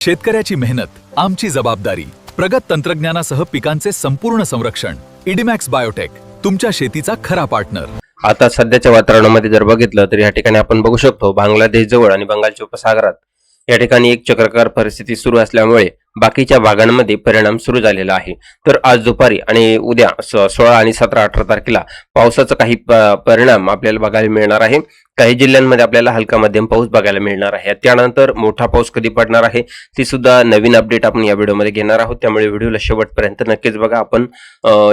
शेतकऱ्याची मेहनत आमची जबाबदारी. प्रगत तंत्रज्ञानासह पिकांचे संपूर्ण संरक्षण. इडीमॅक्स बायोटेक, तुमच्या शेतीचा खरा पार्टनर. आता सध्याच्या वातावरणामध्ये जर बघितलं तर या ठिकाणी आपण बघू शकतो बांगलादेश जवळ आणि बंगालच्या उपसागरात या ठिकाणी एक चक्राकार परिस्थिती सुरू असल्यामुळे बाकीच्या भागांमध्ये परिणाम सुरू झालेला आहे. तर आज दुपारी आणि उद्या 16 आणि 17 18 तारखेला पावसाचा काही परिणाम आपल्याला बघायला मिळणार आहे. काही जिल्ह्यांमध्ये आपल्याला हलका मध्यम पाऊस बघायला मिळणार आहे. त्यानंतर मोठा पाऊस कधी पडणार आहे ती सुद्धा नवीन अपडेट आपण या व्हिडिओमध्ये घेणार आहोत. त्यामुळे व्हिडिओला शेवटपर्यंत नक्कीच बघा. आपण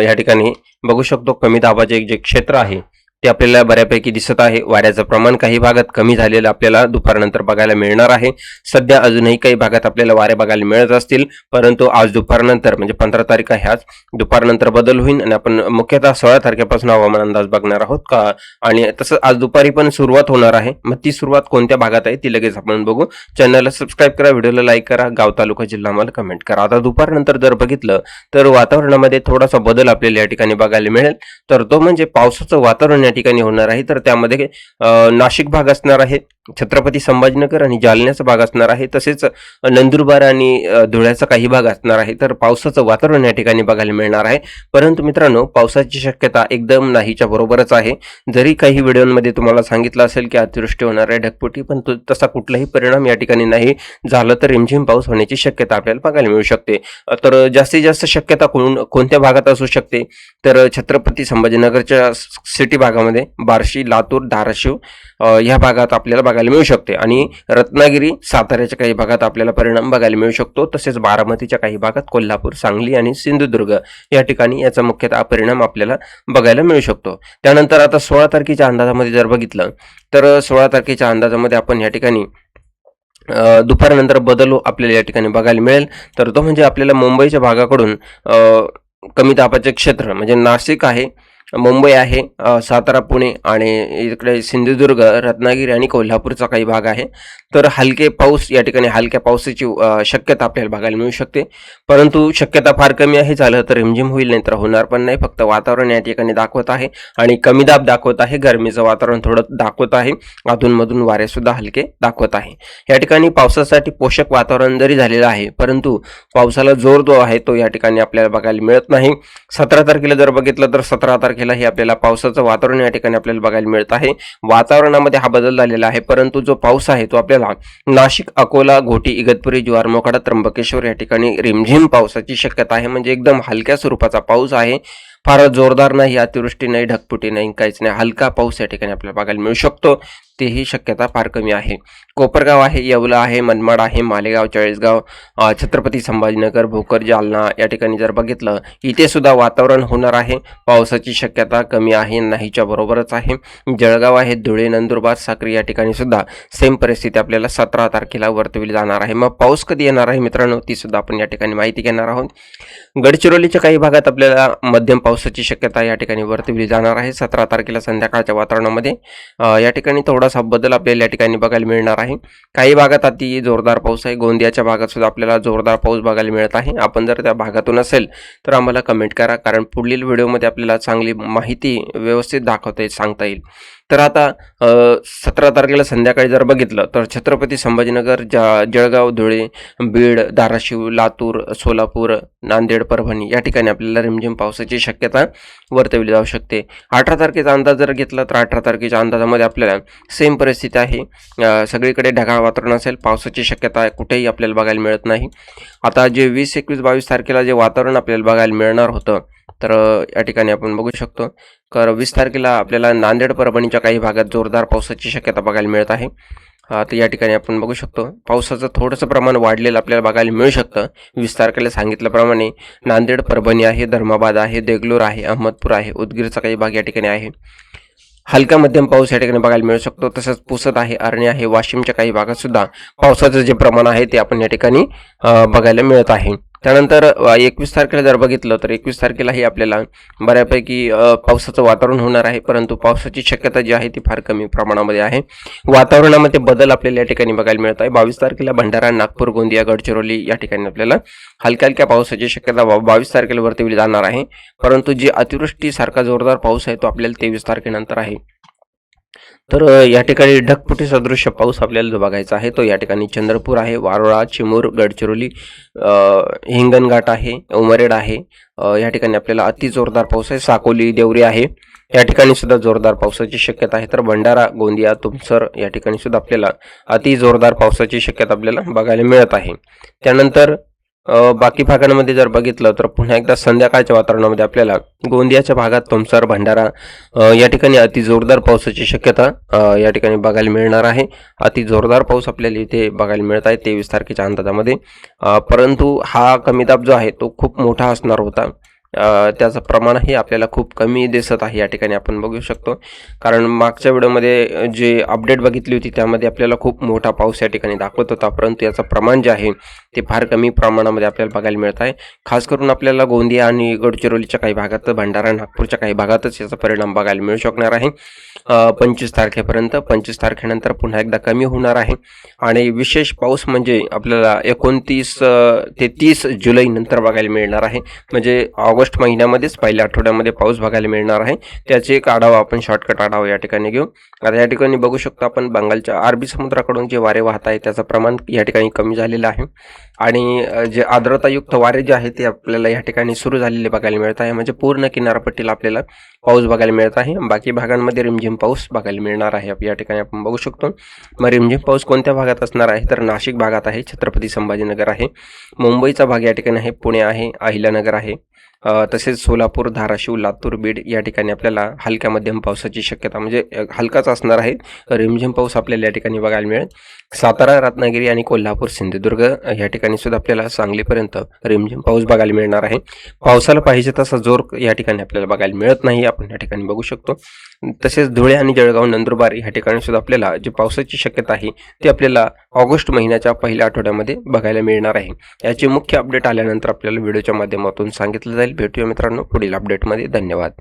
या ठिकाणी बघू शकतो कमी दाबाचे जे क्षेत्र आहे ते आपल्याला बऱ्यापैकी दिसत आहे. वाऱ्याचं प्रमाण काही भागात कमी झालेलं आपल्याला दुपारनंतर बघायला मिळणार आहे. सध्या अजूनही काही भागात आपल्याला वारे बघायला मिळत असतील, परंतु आज दुपारनंतर म्हणजे 15 तारीख आहे, आज दुपारनंतर बदल होईल आणि आपण मुख्यतः 16 तारखेपासून हवामान अंदाज बघणार आहोत का. आणि तसंच आज दुपारी पण सुरुवात होणार आहे. मग ती सुरुवात कोणत्या भागात आहे ती लगेच आपण बघू. चॅनलला सबस्क्राईब करा, व्हिडिओला लाईक करा, गाव तालुका जिल्हा मला कमेंट करा. आता दुपारनंतर जर बघितलं तर वातावरणामध्ये थोडासा बदल आपल्याला या ठिकाणी बघायला मिळेल. तर तो म्हणजे पावसाचं वातावरण या ठिकाणी होणार आहे. तर त्यामध्ये नाशिक भाग असणार आहे, छत्रपती संभाजीनगर आणि जालन्याचा भाग असणार आहे, तसेच नंदुरबार आणि धुळ्याचा काही भाग असणार आहे. तर पावसाचं वातावरण या ठिकाणी बघायला मिळणार आहे. परंतु मित्रांनो, पावसाची शक्यता एकदम नाहीच्या बरोबरच आहे. जरी काही व्हिडिओमध्ये तुम्हाला सांगितलं असेल की अतिवृष्टी होणार आहे, ढगफुटी, पण तसा कुठलाही परिणाम या ठिकाणी नाही झालं तर रिमझिम पाऊस होण्याची शक्यता आपल्याला बघायला मिळू शकते. तर जास्तीत जास्त शक्यता कोणत्या भागात असू शकते तर छत्रपती संभाजीनगरच्या सिटी भागामध्ये, बार्शी, लातूर, धाराशिव या भागात आपल्याला बघायला मिळू शकते. आणि रत्नागिरी, साताऱ्याच्या काही भागात आपल्याला परिणाम बघायला मिळू शकतो. तसेच बारामतीच्या काही भागात, कोल्हापूर, सांगली आणि सिंधुदुर्ग या ठिकाणी याचा मुख्यतः परिणाम आपल्याला बघायला मिळू शकतो. त्यानंतर आता 16 तारखेच्या अंदाजामध्ये जर बघितलं तर 16 तारखेच्या अंदाजामध्ये आपण या ठिकाणी दुपारनंतर बदल आपल्याला या ठिकाणी बघायला मिळेल. तर तो म्हणजे आपल्याला मुंबईच्या भागाकडून कमी दाबाचे क्षेत्र म्हणजे नाशिक आहे, मुंबई आहे, सातारा, पुणे आणि इकडे सिंधुदुर्ग, रत्नागिरी आणि कोल्हापूरचा काही भाग आहे. तर हलके पाऊस या ठिकाणी, हलक्या पावसाची शक्यता आपल्याला बघायला मिळू शकते. परंतु शक्यता फार कमी आहे. झालं तर रिमझिम होईल, नाही तर होणार पण नाही. फक्त वातावरण या ठिकाणी दाखवत आहे आणि कमी दाब दाखवत आहे, गरमीचं वातावरण थोडं दाखवत आहे, अधूनमधून वारे सुद्धा हलके दाखवत आहे. या ठिकाणी पावसासाठी पोषक वातावरण जरी झालेलं आहे, परंतु पावसाला जोर जो आहे तो या ठिकाणी आपल्याला बघायला मिळत नाही. 17 तारखेला जर बघितलं तर 17 तारखेला हे आपल्याला पावसाचं वातावरण या ठिकाणी आपल्याला बघायला मिळत आहे. वातावरणामध्ये हा बदल झालेला आहे, परंतु जो पाऊस आहे तो आपल्याला नाशिक, अकोला, घोटी, इगतपुरी, जव्हार, मोखाडा, त्र्यंबकेश्वर या ठिकाणी रिमझिम पावसाची शक्यता आहे. म्हणजे एकदम हलक्या स्वरूपाचा पाऊस आहे, फार जोरदार नाही, अतिवृष्टी नाही, ढगफुटी नाही, काहीच नाही, हलका पाऊस या ठिकाणी आपल्याला बघायला मिळू शकतो. तेही शक्यता फार कमी आहे. कोपरगाव आहे, येवला आहे, मनमाड आहे, मालेगाव, चाळीसगाव, छत्रपती संभाजीनगर, भोकर, जालना या ठिकाणी जर बघितलं इथे सुद्धा वातावरण होणार आहे. पावसाची शक्यता कमी आहे, नाहीच्या बरोबरच आहे. जळगाव आहे, धुळे, नंदुरबार, साक्री या ठिकाणी सुद्धा सेम परिस्थिती आपल्याला 17 तारखेला वर्तवली जाणार आहे. मग पाऊस कधी येणार आहे मित्रांनो, ती सुद्धा आपण या ठिकाणी माहिती घेणार आहोत. गडचिरोलीच्या काही भागात आपल्याला मध्यम पावसाची शक्यता या ठिकाणी वर्तवली जाणार आहे 17 तारखेला संध्याकाळच्या वातावरणामध्ये. या ठिकाणी थोडासा बदल आपल्याला या ठिकाणी बघायला मिळणार आहे. काही भागात अति जोरदार पाऊस आहे. गोंदियाच्या भागात सुद्धा आपल्याला जोरदार पाऊस बघायला मिळत आहे. आपण जर त्या भागातून असेल तर आम्हाला कमेंट करा, कारण पुढील व्हिडिओमध्ये आपल्याला चांगली माहिती व्यवस्थित दाखवता येईल, सांगता येईल. तर आता 17 तारखेला संध्याकाळी जर बघितलं तर छत्रपती संभाजीनगर, जळगाव, धुळे, बीड, धाराशिव, लातूर, सोलापूर, नांदेड, परभणी या ठिकाणी आपल्याला रिमझिम पावसाची शक्यता वर्तवली जाऊ शकते. 18 तारखेचा अंदाज जर घेतला तर 18 तारखेच्या अंदाजामध्ये आपल्याला सेम परिस्थिती आहे. सगळीकडे ढगाळ वातावरण असेल, पावसाची शक्यता कुठेही आपल्याला बघायला मिळत नाही. आता जे 20, 21, 22 तारखेला जे वातावरण आपल्याला बघायला मिळणार होतं तर या ठिकाणी आपण बघू शकतो तर 20 तारखेला आपल्याला नांदेड, परभणीच्या काही भागात जोरदार पावसाची शक्यता बघायला मिळत आहे. तर या ठिकाणी आपण बघू शकतो पावसाचं थोडंसं प्रमाण वाढलेलं आपल्याला बघायला मिळू शकतं. 20 तारखेला सांगितल्याप्रमाणे नांदेड, परभणी आहे, धर्माबाद आहे, देगलूर आहे, अहमदपूर आहे, उदगीरचा काही भाग या ठिकाणी आहे. हलका मध्यम पाऊस या ठिकाणी बघायला मिळू शकतो. तसंच पुसद आहे, अरणी आहे, वाशिमच्या काही भागात सुद्धा पावसाचं जे प्रमाण आहे ते आपण या ठिकाणी बघायला मिळत आहे. त्यानंतर 21 तारखेला जर बघितलं तर 21 तारखेलाही आपल्याला बऱ्यापैकी पावसाचं वातावरण होणार आहे, परंतु पावसाची शक्यता जी आहे ती फार कमी प्रमाणामध्ये आहे. वातावरणामध्ये बदल आपल्याला या ठिकाणी बघायला मिळत आहे. 22 तारखेला भंडारा, नागपूर, गोंदिया, गडचिरोली या ठिकाणी आपल्याला हलक्या हलक्या पावसाची शक्यता 22 तारखेला वर्तवली जाणार आहे. परंतु जी अतिवृष्टी सारखा जोरदार पाऊस आहे तो आपल्याला 23 तारखेनंतर आहे. तर या ठिकाणी ढगफुटी सदृश्य पाऊस आपल्याला जो बघायचा आहे तो या ठिकाणी चंद्रपूर आहे, वारोळा, चिमूर, गडचिरोली, हिंगणघाट आहे, उमरेड आहे. या ठिकाणी आपल्याला अति जोरदार पाऊस आहे. साकोली, देवरी आहे, या ठिकाणी सुद्धा जोरदार पावसाची शक्यता आहे. तर भंडारा, गोंदिया, तुमसर या ठिकाणी सुद्धा आपल्याला अति जोरदार पावसाची शक्यता आपल्याला बघायला मिळत आहे. त्यानंतर बाकी भागांमध्ये जर बघितलं तर पुन्हा एकदा संध्याकाळच्या वातावरणामध्ये आपल्याला गोंदियाच्या भागात, तुमसर, भंडारा या ठिकाणी अति जोरदार पावसाची शक्यता या ठिकाणी बघायला मिळणार आहे. अति जोरदार पाऊस आपल्याला इथे बघायला मिळत आहे 23 तारखेच्या अंदाजामध्ये. परंतु हा कमी दाब जो आहे तो खूप मोठा असणार होता. त्याचं प्रमाणही आपल्याला खूप कमी दिसत आहे या ठिकाणी आपण बघू शकतो. कारण मागच्या व्हिडिओमध्ये जे अपडेट बघितली होती त्यामध्ये आपल्याला खूप मोठा पाऊस या ठिकाणी दाखवत होता, परंतु याचं प्रमाण जे आहे ते फार कमी प्रमाणामध्ये आपल्याला बघायला मिळत आहे. खास करून आपल्याला गोंदिया आणि गडचिरोलीच्या काही भागात, भंडारा, नागपूरच्या काही भागातच याचा परिणाम बघायला मिळू शकणार आहे 25 तारखेपर्यंत. 25 तारखेनंतर पुन्हा एकदा कमी होणार आहे. आणि विशेष पाऊस म्हणजे आपल्याला 29 ते 30 जुलै नंतर बघायला मिळणार आहे. म्हणजे ऑगस्ट महिन्यामध्येच पहिल्या आठवड्यामध्ये पाऊस बघायला मिळणार आहे. त्याचे एक आढावा आपण शॉर्टकट आढावा या ठिकाणी घेऊ. आता या ठिकाणी बघू शकतो आपण बंगालच्या अरबी समुद्राकडून जे वारे वाहत आहे त्याचं प्रमाण या ठिकाणी कमी झालेलं आहे. आणि जे आर्द्रतायुक्त वारे जे आहे ते आपल्याला या ठिकाणी सुरू झालेले बघायला मिळत आहे. म्हणजे पूर्ण किनारपट्टीला आपल्याला पाऊस बघायला मिळत आहे. बाकी भागांमध्ये रिमझिम पाऊस बघायला मिळणार आहे या ठिकाणी आपण बघू शकतो. मग रिमझिम पाऊस कोणत्या भागात असणार आहे तर नाशिक भागात आहे, छत्रपती संभाजीनगर आहे, मुंबईचा भाग या ठिकाणी आहे, पुणे आहे, अहिल्यानगर आहे, तसेच सोलापूर, धाराशिव, लातूर, बीड या ठिकाणी आपल्याला हलक्या मध्यम पावसाची शक्यता म्हणजे हलकाच असणार आहे. रिमझिम पाऊस आपल्याला या ठिकाणी बघायला मिळेल. सातारा, रत्नागिरी आणि कोल्हापूर, सिंधुदुर्ग या ठिकाणी सुद्धा आपल्याला सांगलीपर्यंत रिमझिम पाऊस बघायला मिळणार आहे. पावसाला पाहिजे तसा जोर या ठिकाणी आपल्याला बघायला मिळत नाही, आपण या ठिकाणी बघू शकतो. तसेच धुळे आणि जळगाव, नंदुरबार या ठिकाणी सुद्धा आपल्याला जी पावसाची शक्यता आहे ती आपल्याला ऑगस्ट महिन्याच्या पहिल्या आठवड्यामध्ये बघायला मिळणार आहे. याची मुख्य अपडेट आल्यानंतर आपल्याला व्हिडिओच्या माध्यमातून सांगितलं जाईल. भेटूया मित्रांनो पुढील अपडेटमध्ये. धन्यवाद.